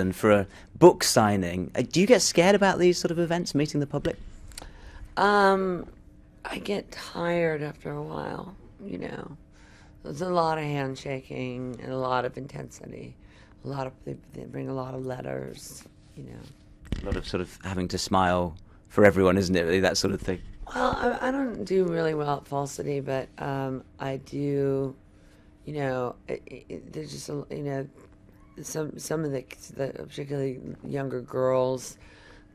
and for a book signing. Do you get scared about these sort of events, meeting the public? I get tired after a while, you know. There's a lot of handshaking and a lot of intensity. They bring a lot of letters, you know. A lot of sort of having to smile for everyone, isn't it? Really, that sort of thing. Well, I don't do really well at falsity, but I do, you know. There's just you know, some of the particularly younger girls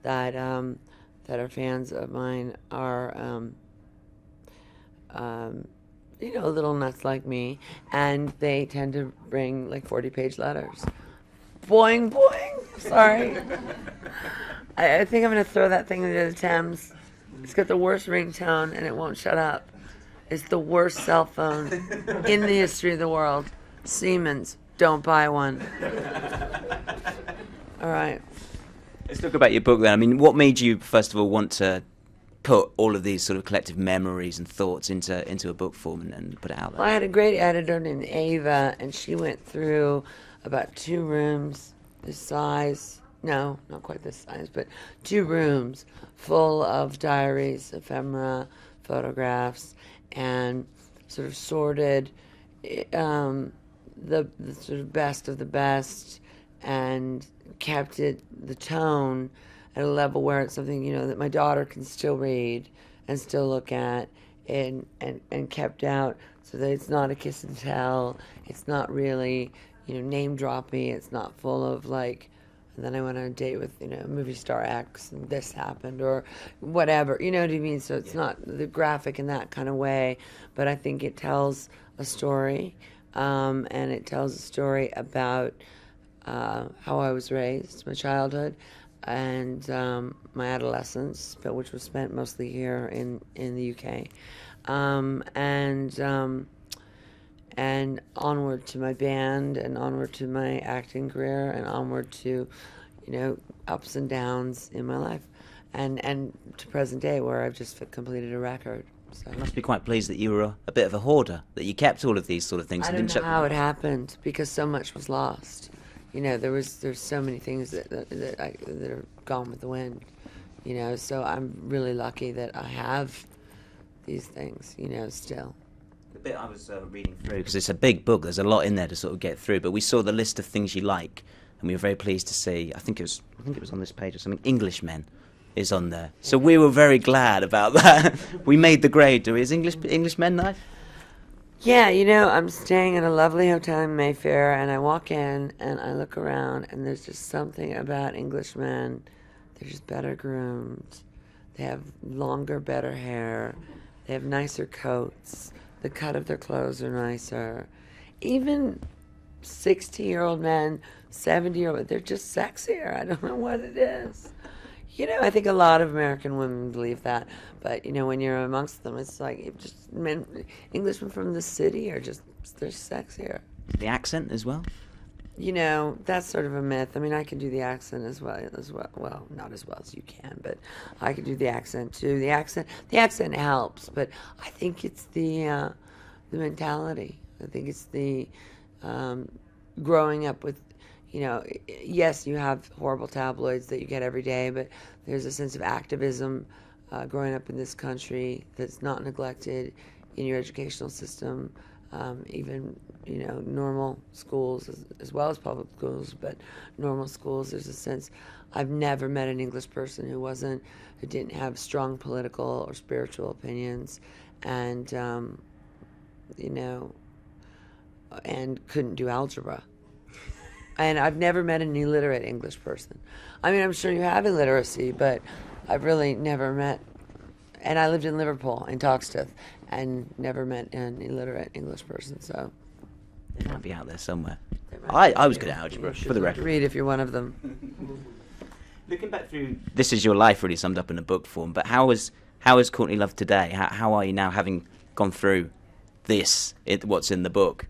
that that are fans of mine are you know, little nuts like me, and they tend to bring like 40-page letters. Boing boing. Sorry. I think I'm gonna throw that thing into the Thames. It's got the worst ringtone and it won't shut up. It's the worst cell phone in the history of the world. Siemens, don't buy one. All right. Let's talk about your book then. I mean, what made you, first of all, want to put all of these sort of collective memories and thoughts into a book form and put it out there? Well, I had a great editor named Ava, and she went through about 2 rooms this size. No, not quite this size, but 2 rooms full of diaries, ephemera, photographs, and sort of sorted the sort of best of the best, and kept the tone at a level where it's something, you know, that my daughter can still read and still look at, and kept out so that it's not a kiss and tell. It's not really, you know, name droppy. It's not full of like, and then I went on a date with, you know, movie star X and this happened or whatever, you know what I mean? So it's not the graphic in that kind of way, but I think it tells a story, and it tells a story about how I was raised, my childhood, and my adolescence, but which was spent mostly here in the UK, and onward to my band, and onward to my acting career, and onward to, you know, ups and downs in my life, and to present day where I've just completed a record. So You must be quite pleased that you were a bit of a hoarder, that you kept all of these sort of things. I and don't didn't know how it happened, because so much was lost. You know, there's so many things that are gone with the wind. You know, so I'm really lucky that I have these things, you know, still. The bit I was reading through, because it's a big book, there's a lot in there to sort of get through, but we saw the list of things you like, and we were very pleased to see, I think it was on this page or something, Englishmen is on there. So we were very glad about that. We made the grade. Is Englishmen nice? Yeah, you know, I'm staying in a lovely hotel in Mayfair, and I walk in and I look around, and there's just something about Englishmen. They're just better groomed. They have longer, better hair. They have nicer coats. The cut of their clothes are nicer. Even 60-year-old men, 70-year-old, they're just sexier. I don't know what it is. You know, I think a lot of American women believe that, but, you know, when you're amongst them, it's like Englishmen from the city are just, they're sexier. The accent as well? You know, that's sort of a myth. I mean, I can do the accent as well. Well, not as well as you can, but I can do the accent too. The accent helps, but I think it's the mentality. I think it's the growing up with, you know, yes, you have horrible tabloids that you get every day, but there's a sense of activism growing up in this country that's not neglected in your educational system, even, you know, normal schools as well as public schools, but normal schools, there's a sense. I've never met an English person who didn't have strong political or spiritual opinions, and, you know, and couldn't do algebra. And I've never met an illiterate English person. I mean, I'm sure you have illiteracy, but I've really never met, and I lived in Liverpool, in Toxteth, and never met an illiterate English person, so. They might be out there somewhere. I was good at algebra, for the record. Read if you're one of them. Looking back through, this is your life really summed up in a book form, but how is Courtney Love today? How are you now, having gone through what's in the book?